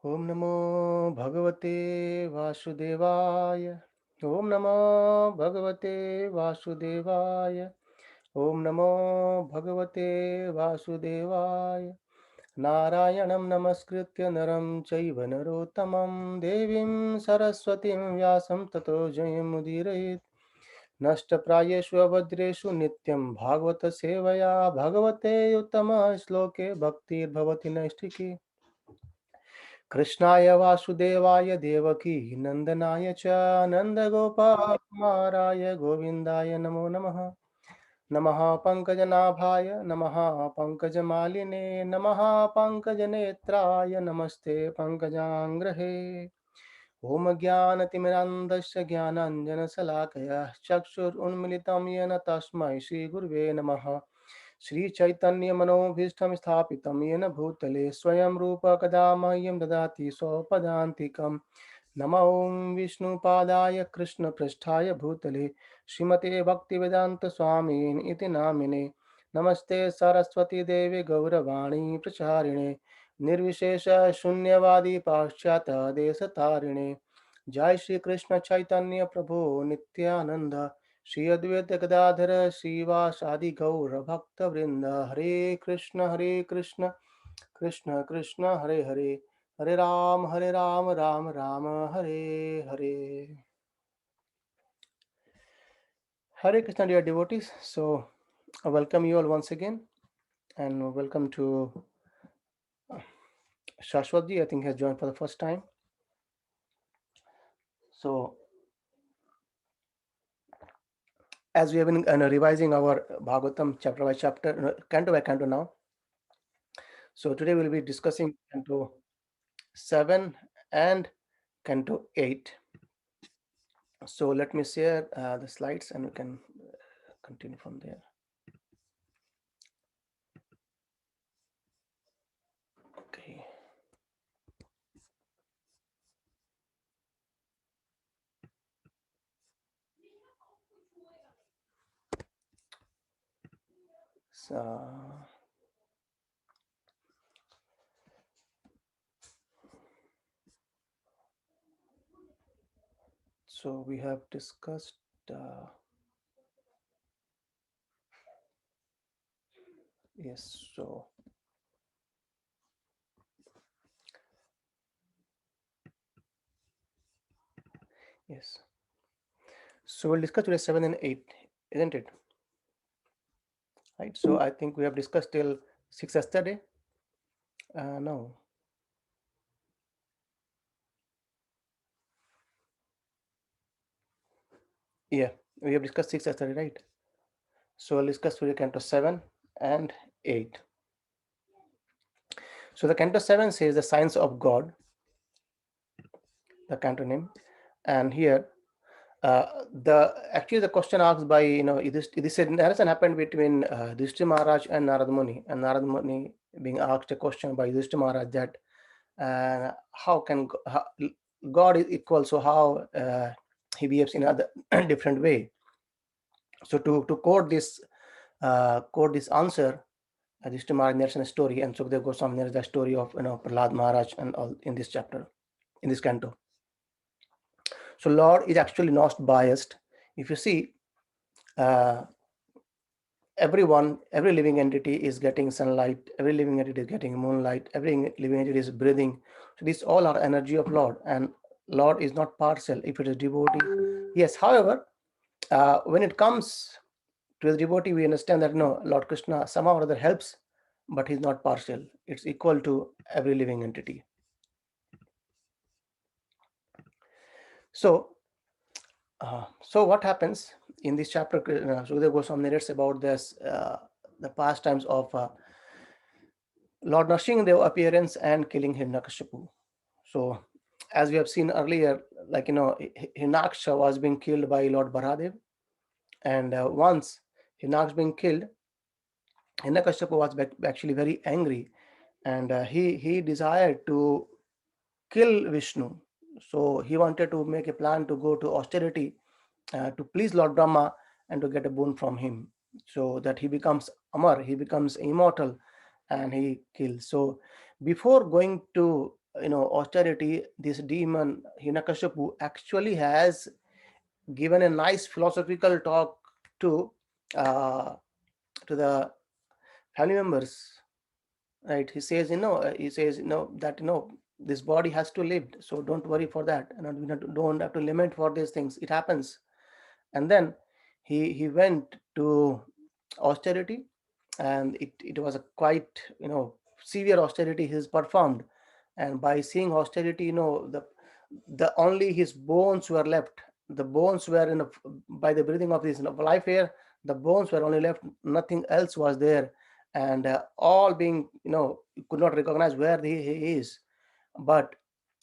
Om Namo Bhagavate Vasudevaya. Om Namo Bhagavate Vasudevaya. Om Namo Bhagavate Vasudevaya. Narayanam Namaskritya Naram Chaiva Narottamam Devim Saraswatim Vyasam Tato Jayamudire नष्टप्रायेषु अभद्रेषु नित्यं भागवत सेवया भगवते उत्तम श्लोके भक्तिर्भवति नैष्ठिकी कृष्णाय वासुदेवाय देवकी नंदनाय च नन्दगोपाकुमाराय गोविन्दाय नमो नमः नमः पंकजनाभाय नमः पंकजमालिने नमः पंकजनेत्राय नमस्ते पंकजांग्रहे ओम ज्ञानतिमिरान्धस्य ज्ञानाञ्जनशलाकया चक्षुरुन्मिलितं येन तस्मै श्रीगुरुवे नमः श्रीचैतन्यमनोभीष्टं स्थापितं येन भूतले स्वयं रूप कदा मह्यं ददाति स्वपदान्तिकं नमो विष्णुपादाय कृष्णपृष्ठाय भूतले श्रीमते भक्तिवेदान्तस्वामिन् इति नामिने नमस्ते सरस्वती देवे गौरवाणी प्रचारिणे निर्विशेष शून्यवादी पाश्चात्य देशतारिणे जय श्री कृष्ण चैतन्य प्रभु नित्यानंद श्री अद्वैत गदाधर श्रीवासादि गौर भक्त वृंद हरे Krishna Krishna Krishna Hare Hare Hare Ram Ram Ram Hare Hare. Hare Krishna, dear devotees. So I welcome you all once again, and welcome to Shashwatji. I think he has joined for the first time. So as we have been revising our Bhagavatam chapter by chapter, canto by canto now. So today we'll be discussing canto 7 and canto 8. So let me share the slides and we can continue from there. Okay. So we have discussed yes, so yes. So we'll discuss today 7 and 8, isn't it? Right. So I think we have discussed till 6 yesterday. No. Yeah, we have discussed 6 yesterday, right? So I'll discuss today canto 7 and 8. So the canto 7 says the science of God, the canto name, and here the question asked by this narration happened between Aditi Maharaj and Narada Muni, and Narada Muni being asked a question by Aditi Maharaj that how can God is equal, so how he behaves in a different way. So to quote this answer, Aditi Maharaj narrates a story, and Sukadeva Goswami narrates the story of Prahalada Maharaj and all in this chapter, in this canto. So Lord is actually not biased. If you see, every living entity is getting sunlight, every living entity is getting moonlight, every living entity is breathing. So these all are energy of Lord, and Lord is not partial. If it is devotee, yes. However, when it comes to the devotee, we understand that no, Lord Krishna somehow or other helps, but he's not partial. It's equal to every living entity. So what happens in this chapter? Sukadeva Goswami narrates about this, the pastimes of Lord Narsimhadeva's appearance and killing Hiranyakasipu. So, as we have seen earlier, like Hiranyakashipu was being killed by Lord Bharadeva, and once Hiranyakashipu being killed, Hiranyakashipu was actually very angry, and he desired to kill Vishnu. So he wanted to make a plan to go to austerity to please Lord Brahma and to get a boon from him, so that he becomes Amar, he becomes immortal, and he kills. So before going to austerity, this demon Hiranyakashipu actually has given a nice philosophical talk to uh, to the family members, right? He says, that this body has to live, so don't worry for that, and we don't have to lament for these things, it happens. And then he went to austerity, and it was a quite severe austerity he's performed. And by seeing austerity, the only his bones were left. The bones were by the breathing of this life air, the bones were only left, nothing else was there. And all being, could not recognize where he is. But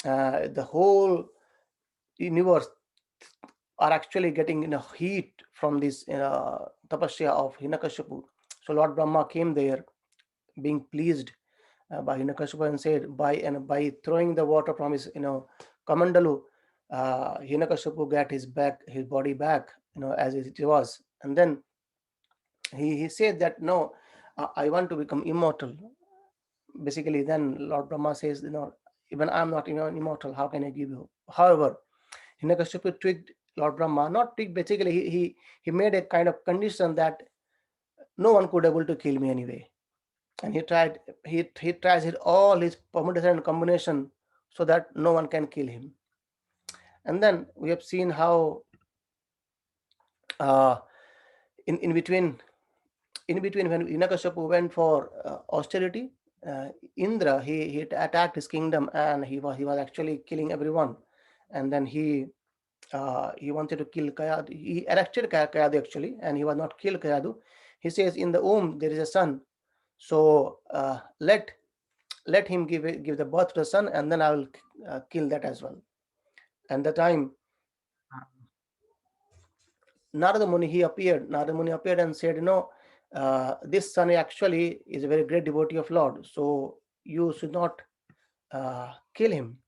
the whole universe are actually getting heat from this tapasya of Hiranyakashipu. So Lord Brahma came there, being pleased by Hiranyakashipu, and said, by throwing the water from his kamandalu, Hiranyakashipu got his body back, as it was. And then he said that, no, I want to become immortal. Basically, then Lord Brahma says, even I'm not immortal, how can I give you? However, Hiranyakashipu tweaked Lord Brahma, not tweaked, basically he made a kind of condition that no one could able to kill me anyway. And he tries it all his permutation and combination, so that no one can kill him. And then we have seen how uh, in between when Hiranyakashipu went for austerity, uh, Indra, he attacked his kingdom, and he was actually killing everyone. And then he wanted to kill Kayadu. He arrested Kayadu actually, and he was not killed Kayadu. He says, in the womb there is a son, so let him give the birth to the son, and then I will kill that as well. And the time Narada Muni appeared and said, this son actually is a very great devotee of Lord, so you should not kill him.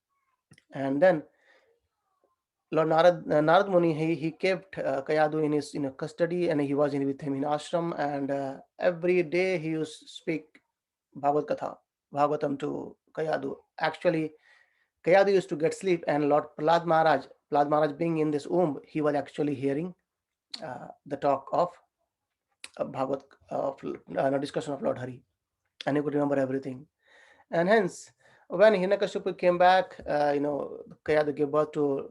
And then Narad Muni, he kept Kayadu in his custody, and he was with him in ashram, and every day he used to speak Bhagavad Katha, Bhagavatam to Kayadu. Actually, Kayadu used to get sleep, and Lord Prahalada Maharaj being in this womb, he was actually hearing the talk of Bhagavad, discussion of Lord Hari, and he could remember everything. And hence, when Hiranyakashipu came back, Kayadu gave birth to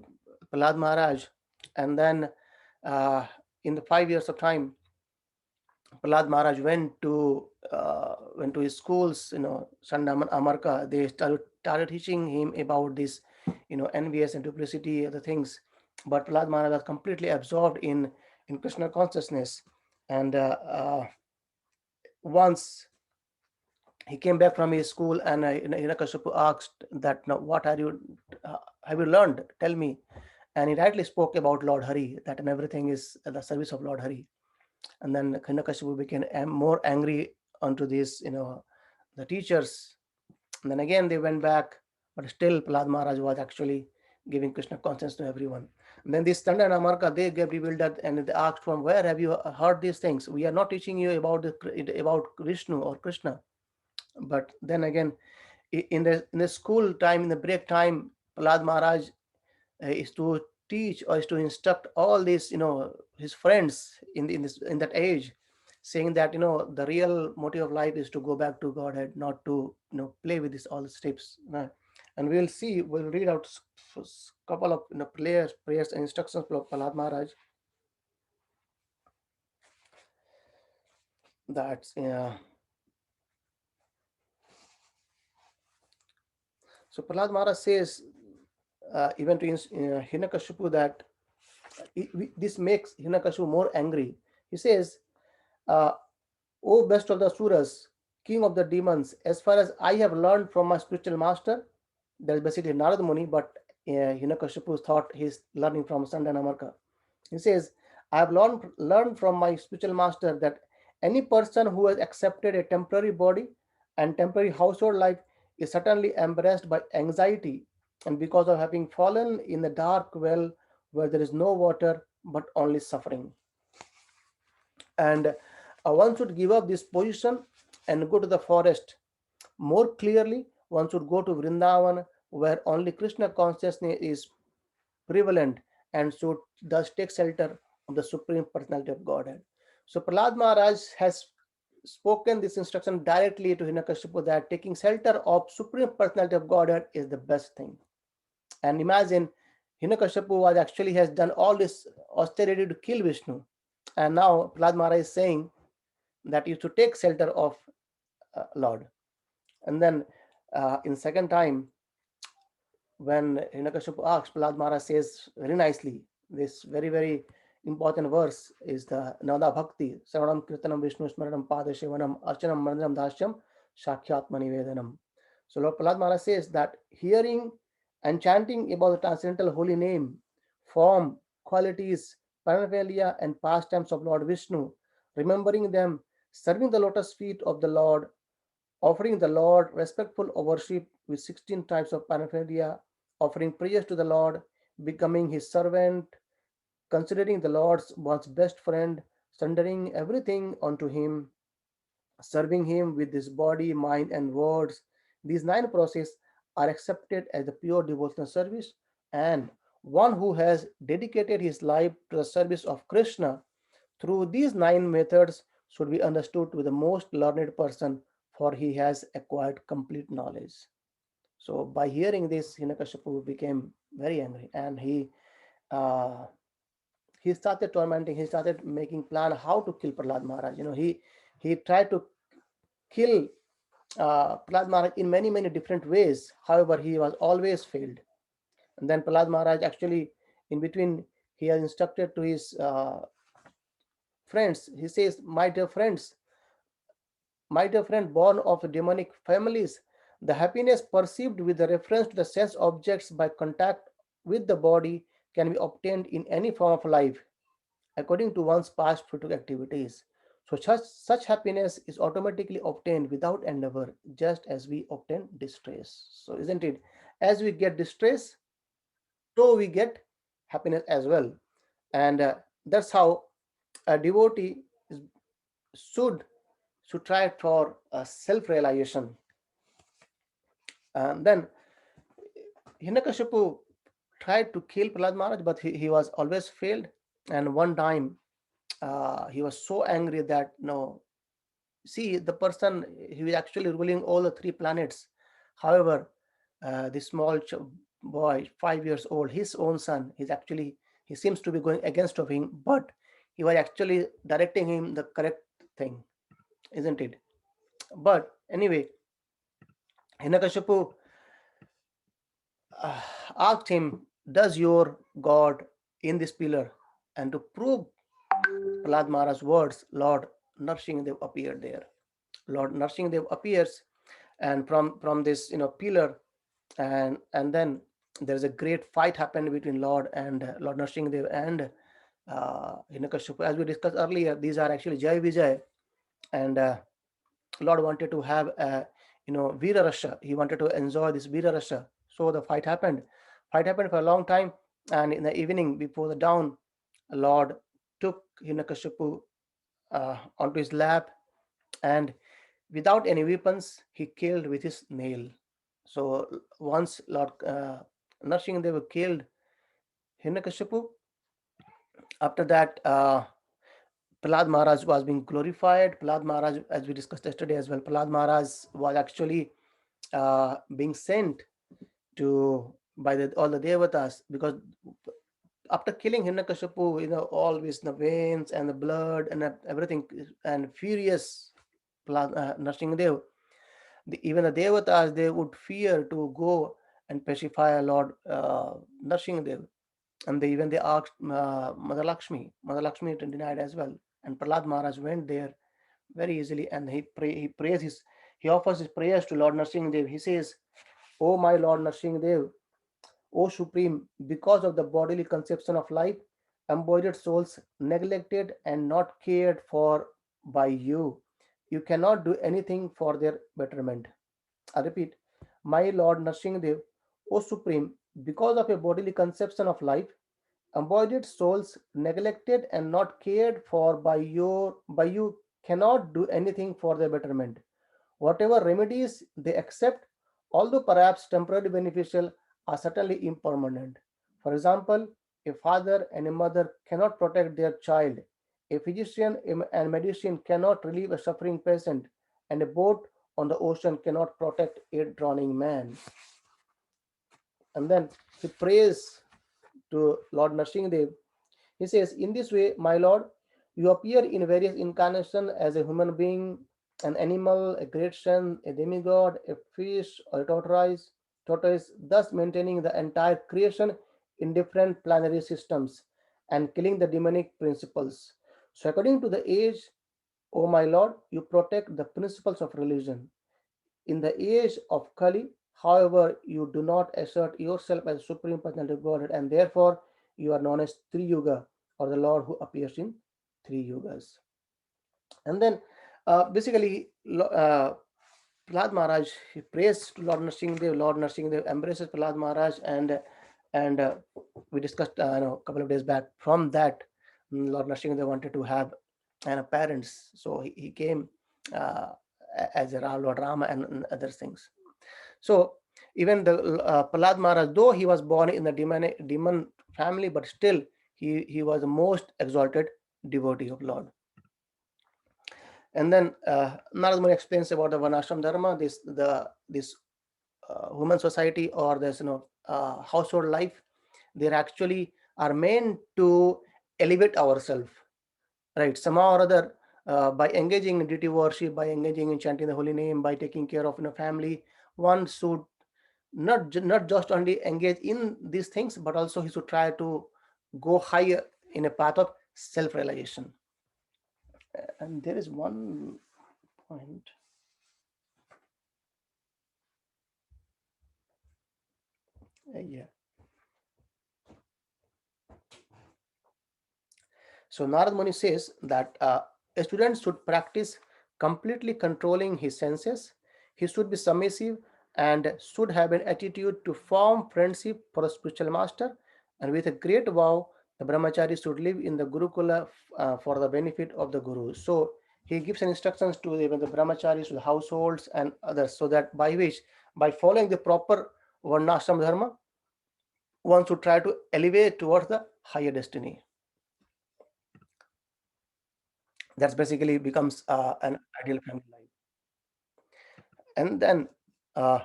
Prahalada Maharaj, and then in the 5 years of time, Prahalada Maharaj went to his schools, Sanda Amarka. They started teaching him about this, envious and duplicity, other things. But Prahalada Maharaj was completely absorbed in Krishna consciousness, and once he came back from his school, and Hiranyakashipu asked that, "Now, what have you learned? Tell me." And he rightly spoke about Lord Hari, that and everything is at the service of Lord Hari. And then Hiranyakashipu became more angry onto these, the teachers. And then again they went back, but still Prahalada Maharaj was actually giving Krishna consciousness to everyone. And then this Tanda and Amarka, they get bewildered, and they asked, from where have you heard these things? We are not teaching you about Vishnu or Krishna. But then again, in the school time, in the break time, Prahalada Maharaj is to teach, or is to instruct all these, his friends in that age, saying that, the real motive of life is to go back to Godhead, not to play with this all the steps. And we'll read out couple of prayers and instructions from Prahalada Maharaj. That's So Prahalada Maharaj says, even to Hiranyakashipu, that this makes Hiranyakashipu more angry. He says, uh, "O best of the Suras, king of the demons, as far as I have learned from my spiritual master," that is basically Narada Muni, but Hiranyakashipu thought he's learning from Sandanamarka. He says, "I have learned from my spiritual master that any person who has accepted a temporary body and temporary household life is certainly embarrassed by anxiety, and because of having fallen in the dark well where there is no water but only suffering. And one should give up this position and go to the forest. More clearly, one should go to Vrindavan, where only Krishna consciousness is prevalent and should thus take shelter of the Supreme Personality of Godhead. So Prahlad Maharaj has spoken this instruction directly to Hiranyakashipu that taking shelter of Supreme Personality of Godhead is the best thing. And imagine Hiranyakashipu was actually has done all this austerity to kill Vishnu. And now Prahlad Maharaj is saying that you should take shelter of Lord. And then in second time, when Hiranyakashipu asks, Prahlad Maharaj says very nicely, this very, very important verse is the Nada Bhakti, Saranam Kirtanam Vishnu Smaranam Padashivanam Archanam Mandanam Dashyam Shakhyatmani Vedanam. So Lord Prahlad Maharaj says that hearing and chanting about the transcendental holy name, form, qualities, paraphernalia, and pastimes of Lord Vishnu, remembering them, serving the lotus feet of the Lord, offering the Lord respectful worship with 16 types of paraphernalia, offering prayers to the Lord, becoming his servant, considering the Lord's one's best friend, surrendering everything unto him, serving him with his body, mind, and words. These nine processes are accepted as the pure devotional service, and one who has dedicated his life to the service of Krishna through these nine methods should be understood to be the most learned person, for he has acquired complete knowledge. So by hearing this, Hiranyakashipu became very angry, and uh, he started tormenting. He started making plan how to kill Prahlad Maharaj. He tried to kill Prahlad Maharaj in many different ways. However, he was always failed. And then Prahlad Maharaj actually, in between, he has instructed to his friends. He says, my dear friend, born of demonic families, the happiness perceived with the reference to the sense objects by contact with the body can be obtained in any form of life according to one's past fruitful activities. So such happiness is automatically obtained without endeavor, just as we obtain distress. So isn't it? As we get distress, so we get happiness as well. And that's how a devotee is, should should try for self-realization. And then Hiranyakashipu tried to kill Prahlad Maharaj, but he was always failed. And one time, he was so angry that no, see the person he was actually ruling all the three planets. However, the small boy, 5 years old, his own son, he seems to be going against of him, but he was actually directing him the correct thing, isn't it? But anyway, Hiranyakashipu uh, asked him, "Does your God in this pillar?" And to prove Prahlad Maharaj's words, Lord Narsimhadev appeared there. Lord Narsimhadev appears, and from this pillar, and then there's a great fight happened between Lord and Lord Narsimhadev and Hiranyakashipu. As we discussed earlier, these are actually Jai Vijay, and Lord wanted to have a Veera Rasha. He wanted to enjoy this Veera Rasha. So the fight happened. Fight happened for a long time, and in the evening before the dawn, Lord took Hiranyakashipu onto his lap, and without any weapons, he killed with his nail. So once Lord Narsimhadeva killed Hiranyakashipu, after that, Prahlad Maharaj was being glorified. Prahlad Maharaj, as we discussed yesterday as well, Prahlad Maharaj was actually being sent to by all the devatas, because after killing Hiranyakashipu, always the veins and the blood and everything, and furious Narsimhadev, even the devatas, they would fear to go and pacify Lord Narsimhadev, and they asked Mother Lakshmi. Mother Lakshmi denied as well, and Prahlad Maharaj went there very easily, and he offers his prayers to Lord Narsimhadev. He says, "O my Lord Narsimhadev, O Supreme, because of the bodily conception of life, embodied souls neglected and not cared for by you, you cannot do anything for their betterment." I repeat, my Lord Narsimhadev, O Supreme, because of a bodily conception of life, embodied souls neglected and not cared for by you cannot do anything for their betterment. Whatever remedies they accept although perhaps temporarily beneficial, are certainly impermanent. For example, a father and a mother cannot protect their child, a physician and medicine cannot relieve a suffering patient, and a boat on the ocean cannot protect a drowning man. And then he prays to Lord Narsimhadev. He says, in this way, my Lord, you appear in various incarnations as a human being, an animal, a great sun, a demigod, a fish, or a tortoise, thus maintaining the entire creation in different planetary systems and killing the demonic principles. So, according to the age, O my Lord, you protect the principles of religion. In the age of Kali, however, you do not assert yourself as Supreme Personality of Godhead, and therefore you are known as Three Yuga, or the Lord who appears in three yugas. And then basically, Prahlad Maharaj, he prays to Lord Narsimhadev. Lord Narsimhadev embraces Prahlad Maharaj, and we discussed a couple of days back. From that, Lord Narsimhadev wanted to have parents, so he came uh, as a Lord Rama and other things. So even the Prahlad Maharaj, though he was born in the demon family, but still he was the most exalted devotee of Lord. And then Narada Muni explains about the Varnashrama Dharma, this human society, or this household life. They actually are meant to elevate ourselves, right? Somehow or other, by engaging in deity worship, by engaging in chanting the holy name, by taking care of family, one should not just only engage in these things, but also he should try to go higher in a path of self-realization. And there is one point. Yeah. So Narad Muni says that a student should practice completely controlling his senses. He should be submissive and should have an attitude to form friendship for a spiritual master. And with a great vow, the brahmachari should live in the Gurukula for the benefit of the Guru. So he gives instructions to even the brahmacharis, to the households and others, so that by following the proper Varnashram Dharma, one should try to elevate towards the higher destiny. That's basically becomes an ideal family life. And then uh,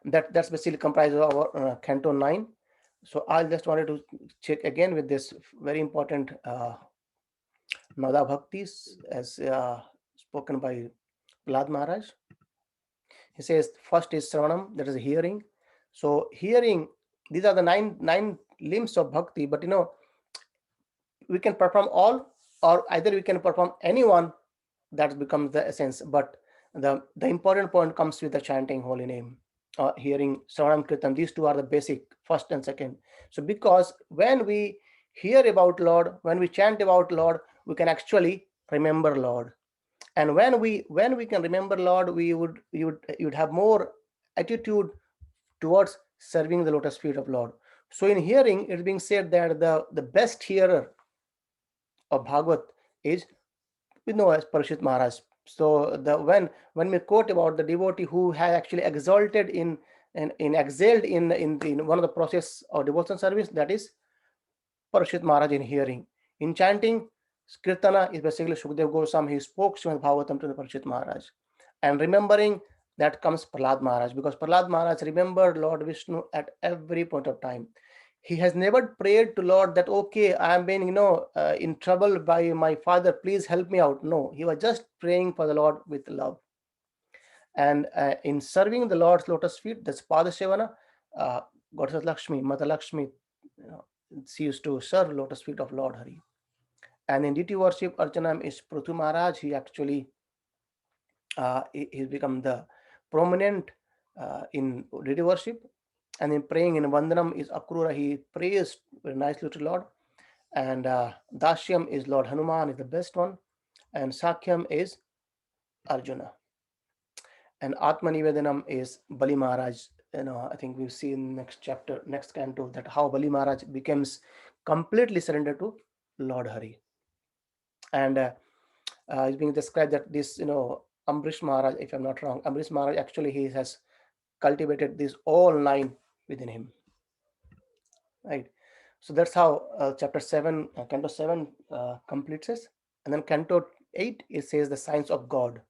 that's basically comprised of our Canto 9. So I just wanted to check again with this very important Nada Bhaktis as spoken by Prahlad Maharaj. He says first is Sravanam, that is hearing. So hearing, these are the nine limbs of bhakti, but we can perform all, or either we can perform any one. That becomes the essence. But the important point comes with the chanting holy name, hearing Sravanam Kirtan. These two are the basic, first and second. So because when we hear about Lord, when we chant about Lord, we can actually remember Lord. And when we can remember Lord, you would have more attitude towards serving the lotus feet of Lord. So in hearing, it's being said that the best hearer of Bhagavat is, we know as Parishit Maharaj. So when we quote about the devotee who has actually exalted in excelled in one of the process of devotion service, that is Parishit Maharaj in hearing. In chanting, Kirtana is basically Shukdev Goswami. He spoke Srimad Bhagavatam to the Parishit Maharaj. And remembering, that comes Prahlad Maharaj, because Prahlad Maharaj remembered Lord Vishnu at every point of time. He has never prayed to Lord that, okay, I am being in trouble by my father, please help me out. No, he was just praying for the Lord with love. And in serving the Lord's lotus feet, that's Padasevana, Goddess Lakshmi, Mata Lakshmi, she used to serve lotus feet of Lord Hari. And in deity worship, Archanam is Prithu Maharaj. He actually he's become the prominent in deity worship. And in praying in Vandanam is Akrura. He prays very nicely to Lord. And Dashyam is Lord Hanuman, is the best one. And Sakhyam is Arjuna. And Atmanivedanam is Bali Maharaj. I think we'll see in next chapter, next canto, that how Bali Maharaj becomes completely surrendered to Lord Hari. And it's being described that this, Ambrish Maharaj, if I'm not wrong, Ambrish Maharaj actually he has cultivated these all nine within him, right? So that's how chapter 7, canto 7 completes it. And then canto 8, it says the signs of God.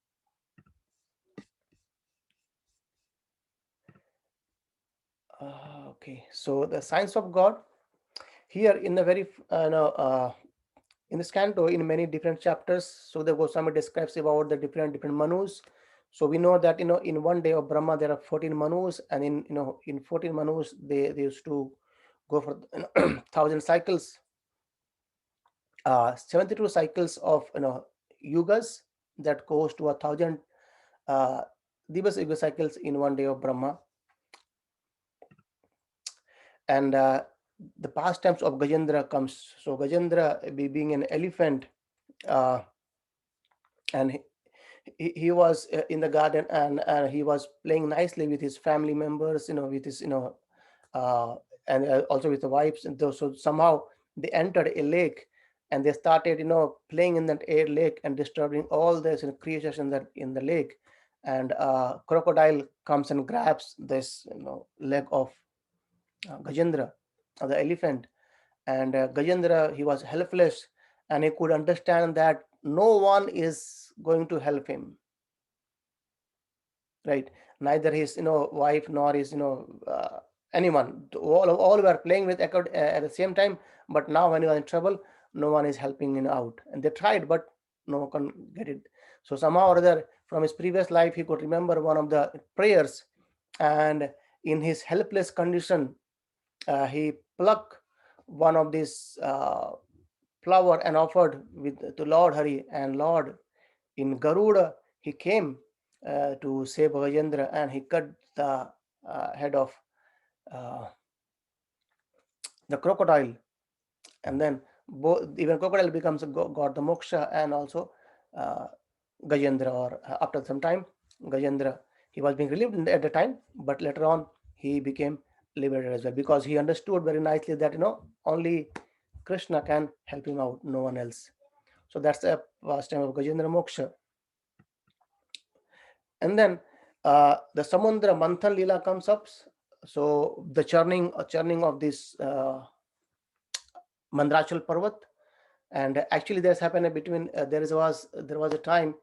Okay, so the signs of God here in the very in this canto, in many different chapters, so the Goswami describes about the different Manus. So we know that in one day of Brahma there are 14 Manus, and in 14 Manus they used to go for 1,000 cycles, 72 cycles of yugas, that goes to 1,000 uh, Divas Yuga cycles in one day of Brahma. And the pastimes of Gajendra comes. So Gajendra, being an elephant, uh, and he was in the garden, and he was playing nicely with his family members, with his uh, and also with the wives. And so somehow they entered a lake, and they started playing in that air lake and disturbing all this creatures in the lake. And crocodile comes and grabs this leg of Gajendra, the elephant. And Gajendra, he was helpless, and he could understand that no one is going to help him, right? Neither his wife nor his anyone. All were playing with at the same time, but now when he was in trouble, no one is helping him out. And they tried, but no one can get it. So somehow or other, from his previous life, he could remember one of the prayers, and in his helpless condition, he plucked one of these flower and offered with to Lord Hari. And Lord, in Garuda, he came to save Gajendra, and he cut the head of uh, the crocodile. And then even crocodile becomes got the moksha, and also uh, Gajendra, or after some time, Gajendra, he was being relieved at the time, but later on he became liberated as well, because he understood very nicely that only Krishna can help him out, no one else. So that's the pastime of Gajendra Moksha. And then the Samudra Manthan lila comes up. So the churning of this Mandrachal Parvat. And actually this happened between there was a time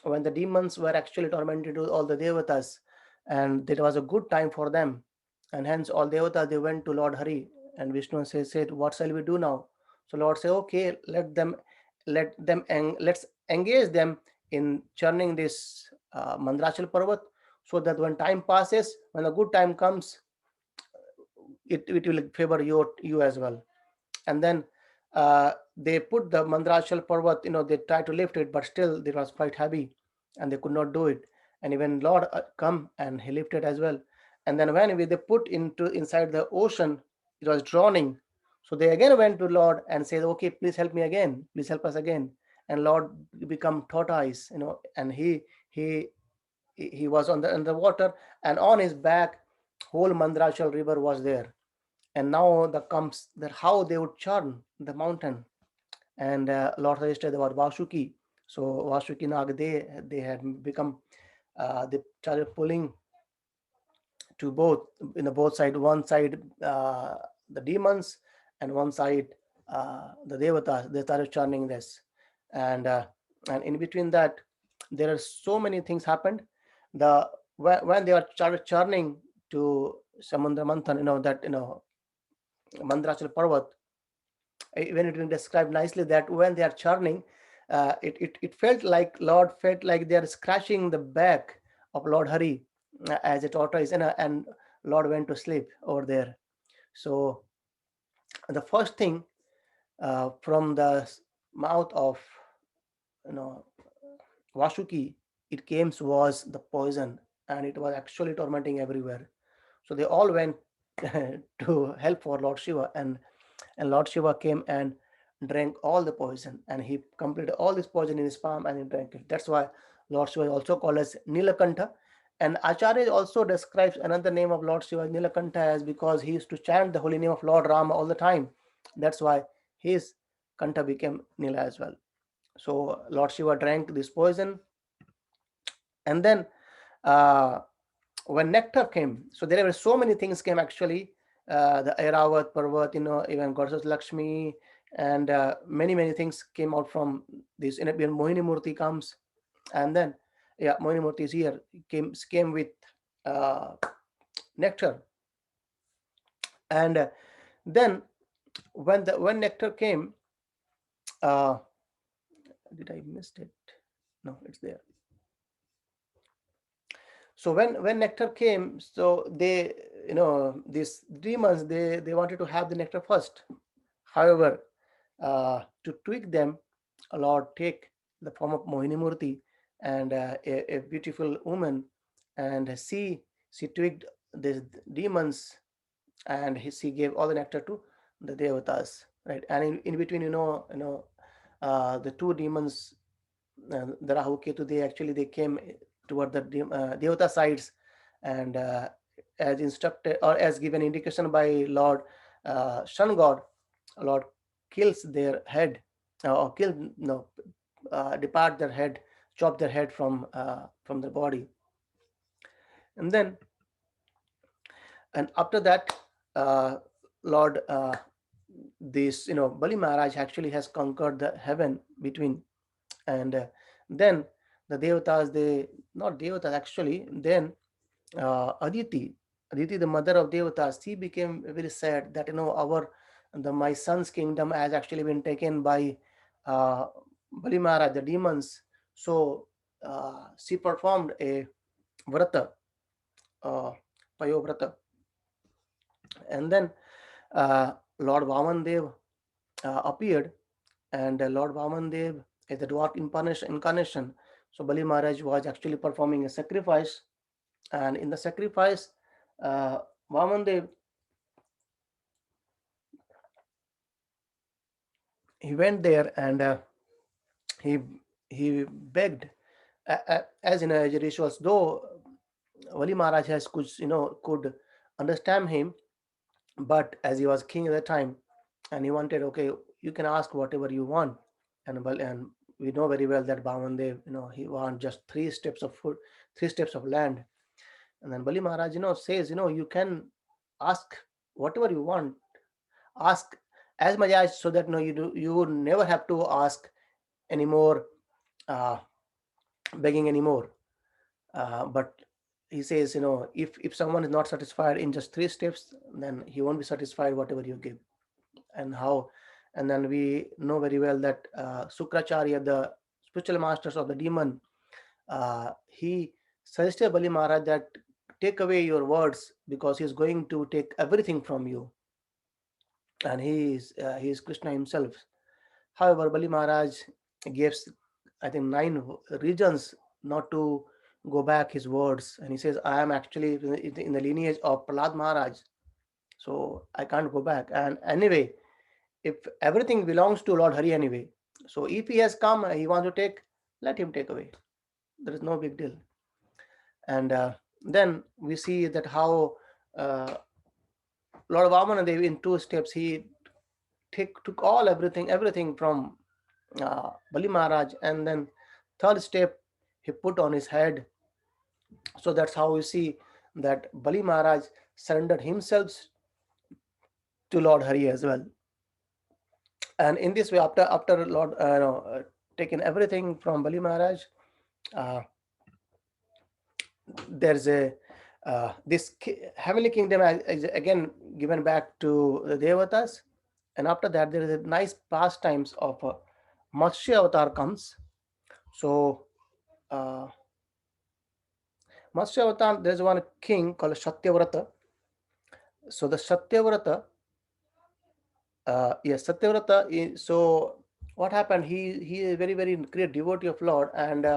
when the demons were actually tormented to all the devatas, and it was a good time for them. And hence all devatas, they went to Lord Hari, and Vishnu said, what shall we do now? So Lord said, okay, let's engage them in churning this Mandrachal Parvat, so that when time passes, when a good time comes, it will favor you as well. And then they put the Mandrachal Parvat, they tried to lift it, but still it was quite heavy, and they could not do it. And even Lord come, and he lifted as well. And then when they put inside the ocean, it was drowning. So they again went to Lord and said, okay, please help me again, please help us again. And Lord become tortoise, and he was on the water, and on his back whole Mandrachal river was there. And now the comes that how they would churn the mountain. And Lord suggested about Vasuki. So Vasuki Nag, they had become they started pulling to both, both side, one side the demons, and one side the devatas. They started churning this. And and in between that, there are so many things happened. When they are started churning to Samudra Manthan, that Mandrachal Parvat, when it is described nicely that when they are churning, it felt like Lord felt like they are scratching the back of Lord Hari as a tortoise, and Lord went to sleep over there. So the first thing from the mouth of you know Vasuki, it came was the poison, and it was actually tormenting everywhere. So they all went to help for Lord Shiva, and Lord Shiva came and drank all the poison, and he completed all this poison in his palm, and he drank it. That's why Lord Shiva is also called as Nilakantha. And Acharya also describes another name of Lord Shiva, Nilakantha, as because he used to chant the holy name of Lord Rama all the time. That's why his Kantha became Nila as well. So Lord Shiva drank this poison, and then uh, when nectar came, so there were so many things came actually, the Airavat, Parvat, even Goddess Lakshmi, and many things came out from this. When Mohini Murti comes, and then Mohini Murti is here, came with uh, nectar, and then when nectar came, uh, did I missed it? No, it's there. So when nectar came, so they, these demons, they wanted to have the nectar first. However, to tweak them, Lord take the form of Mohini Murti, and a beautiful woman, and she tweaked the demons, and she gave all the nectar to the devatas, right? And in between, the two demons, the Rahu Ketu, they came toward the Devata sides, and as instructed or as given indication by Lord Sun God, Lord kills their head, or kill no depart their head, chop their head from their body, and then and after that, uh, Lord this Bali Maharaj actually has conquered the heaven between, and then the devatas, they not devatas actually, then Aditi, the mother of devatas, she became very sad that our the my son's kingdom has actually been taken by uh, Bali Maharaj, the demons. So she performed a vrata, uh, Payo-vrata, and then Lord Vamanadeva appeared, and Lord Vamanadeva is the dwarf incarnation. So Bali Maharaj was actually performing a sacrifice, and in the sacrifice, uh, Vamandev, he went there, and he he begged, as in a rituals, though Bali Maharaj could understand him, but as he was king at the time, and he wanted, okay, you can ask whatever you want, and we know very well that Vamandev, he want just 3 steps of food, 3 steps of land. And then Bali Maharaj, says, you can ask whatever you want, ask as much as, so that you would never have to ask anymore, uh, begging anymore. But he says, if someone is not satisfied in just 3 steps, then he won't be satisfied whatever you give. And how, and then we know very well that Sukracharya, the spiritual masters of the demon, he suggested Bali Maharaj that take away your words, because he's going to take everything from you, and he is Krishna himself. However, Bali Maharaj gives, I think, 9 reasons not to go back his words, and he says, I am actually in the lineage of Prahalada Maharaj, so I can't go back. And anyway, if everything belongs to Lord Hari anyway, so if he has come, he wants to take, let him take away. There is no big deal. And then we see that how uh, Lord Vamanadeva, in 2 steps, he took everything from Bali Maharaj, and then third step he put on his head. So that's how we see that Bali Maharaj surrendered himself to Lord Hari as well. And in this way, after Lord taken everything from Bali Maharaj, uh, there's a this heavenly kingdom is again given back to the devatas, and after that there is a nice pastimes of Matsya avatar comes. So uh, Matsya avatar, there's one king called Satyavrata. So the Satyavrata, yes, Satyavrata is, so what happened, he is very great devotee of Lord, and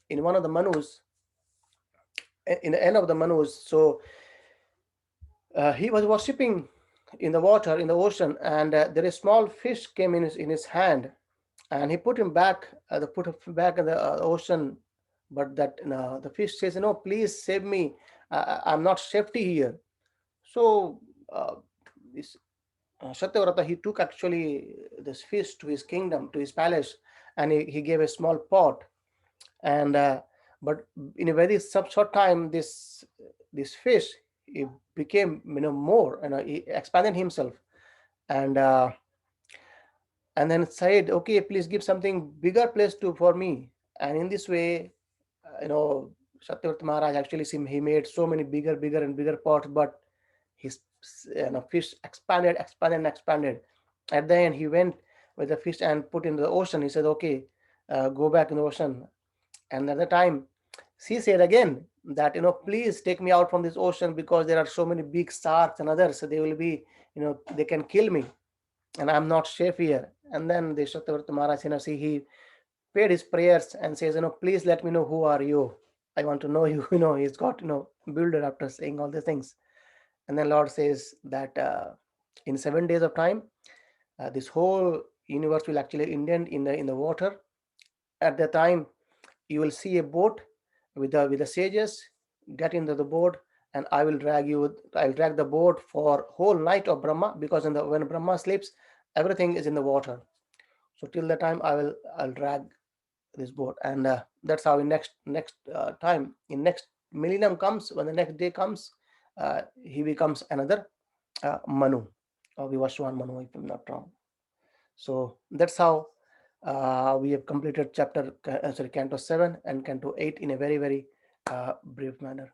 in one of the Manus, in the end of the Manus, so he was worshipping in the water, in the ocean, and there is small fish came in his hand, and he put him back, put him back in the ocean. But that the fish says, please save me, I'm not safety here. So this Satyavrata, he took actually this fish to his kingdom, to his palace, and he gave a small pot, and But in a very short time, this fish, he became more, he expanded himself, and then said, okay, please give something bigger place to for me. And in this way, Satyavrata Maharaj actually he made so many bigger and bigger pots, but his fish expanded and expanded. At the end, he went with the fish and put in the ocean. He said, okay, go back in the ocean. And at the time, she said again that, please take me out from this ocean, because there are so many big sharks and others. So they will be, they can kill me, and I'm not safe here. And then the Satyavrata Maharaj, he paid his prayers and says, please let me know who are you. I want to know you. He's got, builder after saying all these things. And then Lord says that in 7 days of time, this whole universe will actually indent in the water. At the time, you will see a boat with the sages. Get into the boat, and I'll drag the boat for whole night of Brahma, because when Brahma sleeps, everything is in the water. So till the time, I'll drag this boat. And that's how in next time, in next millennium comes, when the next day comes, he becomes another Manu, or Vivaswan Manu, if I'm not wrong. So that's how we have completed Canto 7 and Canto 8 in a very, very brief manner.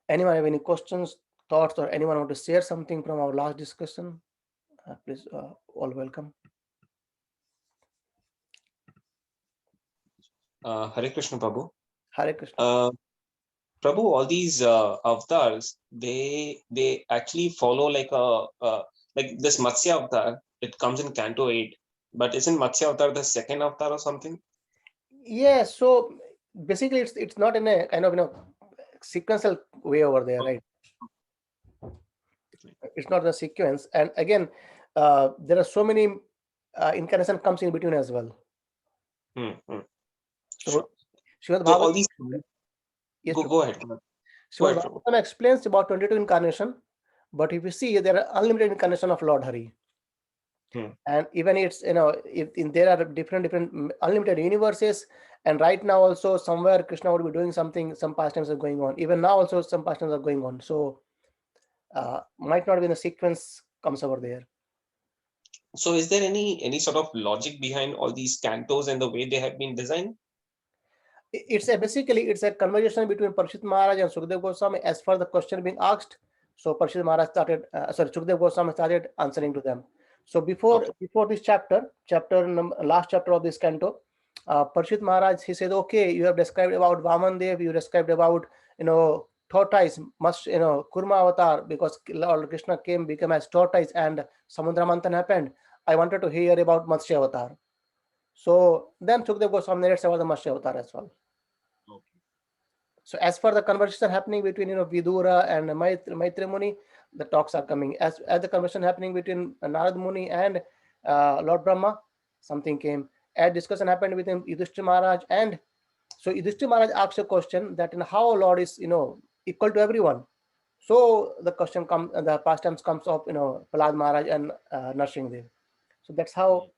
Anyone have any questions, thoughts, or anyone want to share something from our last discussion? Please, all welcome. Hare Krishna, Prabhu. Hare Krishna. Prabhu, all these avatars, they actually follow like this Matsya avatar. It comes in Canto 8, but isn't Matsya avatar the second avatar or something? Yeah. So basically, it's not in a kind of sequential way over there, right? It's not the sequence. And again, there are so many incarnation comes in between as well. So sure. So all these. Yes, go ahead. So Bhagavatam explains about 22 incarnation, but if you see, there are unlimited incarnation of Lord Hari. And even it's, if there are different unlimited universes, and right now also somewhere Krishna would be doing something, some pastimes are going on. Even now also some pastimes are going on. So might not be in the sequence comes over there. So is there any sort of logic behind all these cantos and the way they have been designed? Basically it's a conversation between Parikshit Maharaj and Sukadeva Goswami as for the question being asked. So Parikshit Maharaj Sukadeva Goswami started answering to them. So before this last chapter of this canto, Parikshit Maharaj, he said, okay, you have described about Vamanadeva, you described about tortoise, Kurma avatar, because Lord Krishna became as tortoise, and Samudra Manthana happened. I wanted to hear about Matsya avatar. So then Sukadeva Goswami narrates about the Matsya avatar as well. So as for the conversation happening between Vidura and Maitri Muni, the talks are coming. As the conversation happening between Narada Muni and Lord Brahma, something came. As discussion happened between Yudhishthira Maharaj, and so Yudhishthira Maharaj asked a question that how Lord is equal to everyone. So the question comes, the pastimes comes up, Prahalada Maharaj and Narsimhadeva. So that's how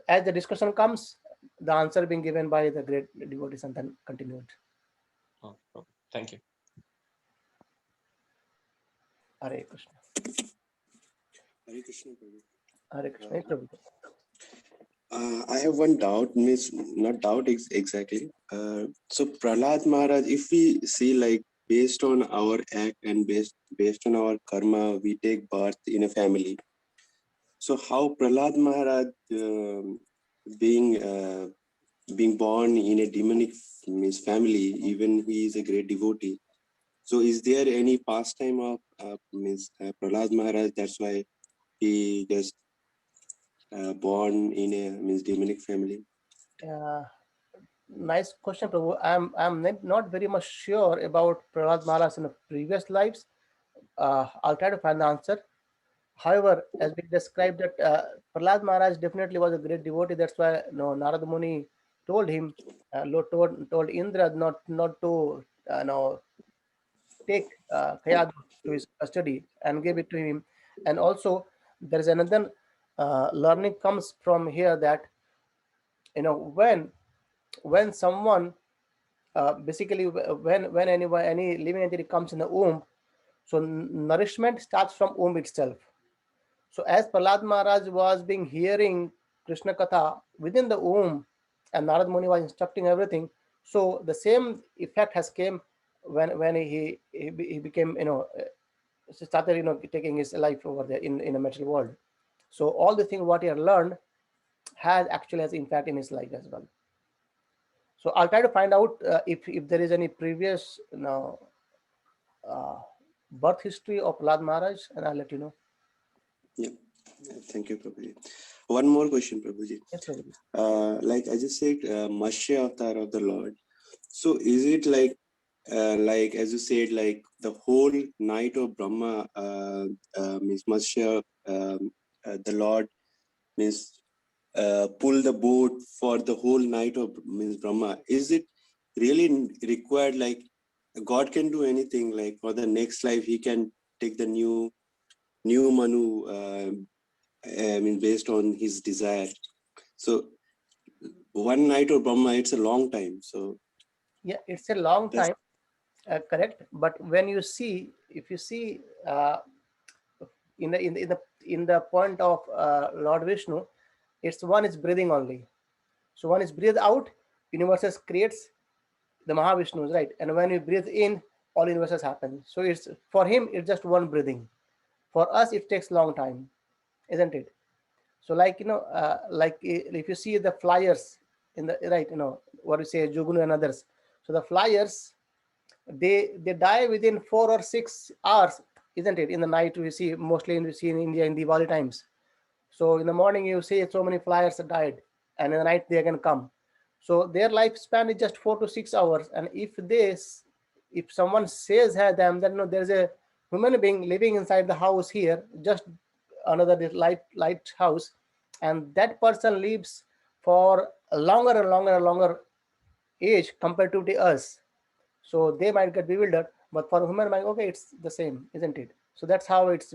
as the discussion comes, the answer being given by the great devotees and then continued. Thank you. Hare Krishna. Hare Krishna, Prabhu. Hare Krishna, Prabhu. I have one doubt, not doubt exactly. So Prahalada Maharaj, if we see like based on our act and based on our karma, we take birth in a family. So how Prahalada Maharaj being born in a demonic family, even he is a great devotee. So is there any pastime of Prahalada Maharaj? That's why he just born in a demonic family. Nice question, Prabhu. I'm not very much sure about Prahalada Maharaj in the previous lives. I'll try to find the answer. However, as we described that Prahalada Maharaj definitely was a great devotee. That's why Narada Muni told him, told Indra not to take Kayadu to his custody and gave it to him. And also there is another learning comes from here that when someone basically when any living entity comes in the womb, so nourishment starts from womb itself. So as Prahalada Maharaj was being hearing Krishna Katha within the womb, and Narada Muni was instructing everything, so the same effect has came when he became, started, taking his life over there in a material world. So all the things what he had learned has impact in his life as well. So I'll try to find out if there is any previous birth history of Prahalada Maharaj, and I'll let you know. Yeah. Thank you, Prabhuji. One more question, Prabhuji. Yes, Prabhuji. Like I just said, Matsya avatar of the Lord. So is it like as you said, like the whole night of Brahma means Matsya, the Lord means pull the boat for the whole night of means Brahma. Is it really required? Like God can do anything. Like for the next life, He can take the new Manu. I mean, based on his desire. So one night of Brahma, it's a long time. So Yeah, it's a long that's time, correct. But when you see, if you see in the point of Lord Vishnu, it's one is breathing only. So one is breathe out, universes creates the Mahavishnus, right? And when you breathe in, all universes happen. So it's for him, it's just one breathing. For us, it takes long time, isn't it? So like if you see the flyers in the right, what you say, Jugunu and others. So the flyers, they die within 4 or 6 hours, isn't it? In the night we see, mostly we see in India in Diwali times. So in the morning you see so many flyers died, and in the night they can come. So their lifespan is just 4 to 6 hours. And if someone says them that there's a human being living inside the house here, just another lighthouse, and that person lives for a longer and longer and longer age compared to us, so they might get bewildered. But for human mind, okay, it's the same, isn't it? So that's how it's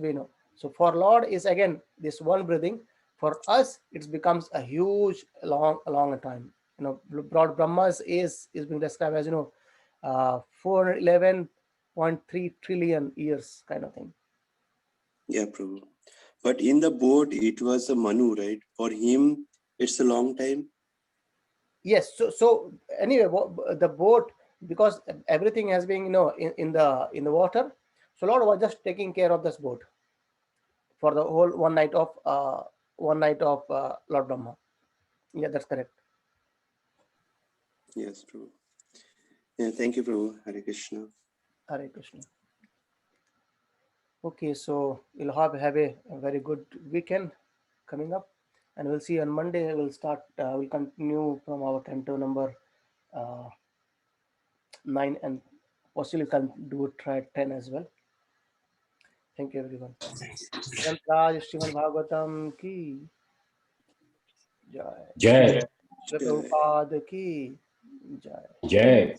so for Lord is again this one breathing. For us it becomes a huge long time. Broad Brahma's is being described as 411.3 trillion years kind of thing. yeah, Prabhu. But in the boat, it was a Manu, right? For him, it's a long time. Yes. So anyway, the boat, because everything has been in the water, so Lord was just taking care of this boat for the whole one night of Lord Brahma. Yeah, that's correct. Yes, Prabhu. Yeah, thank you, Prabhu. Hare Krishna. Hare Krishna. Okay, so we'll have a very good weekend coming up, and we'll see on Monday. We'll continue from our canto number 9, and possibly can try 10 as well. Thank you, everyone. Raj Srimad Bhagavatam ki jai. Jai, Shri Jai. Prabhupada ki jai. Jai,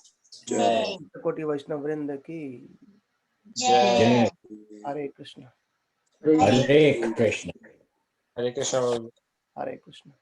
Jai. Koti Vaishnava Vrinda ki Jai. Hare Krishna. Hare Krishna. Hare Krishna. Hare Krishna.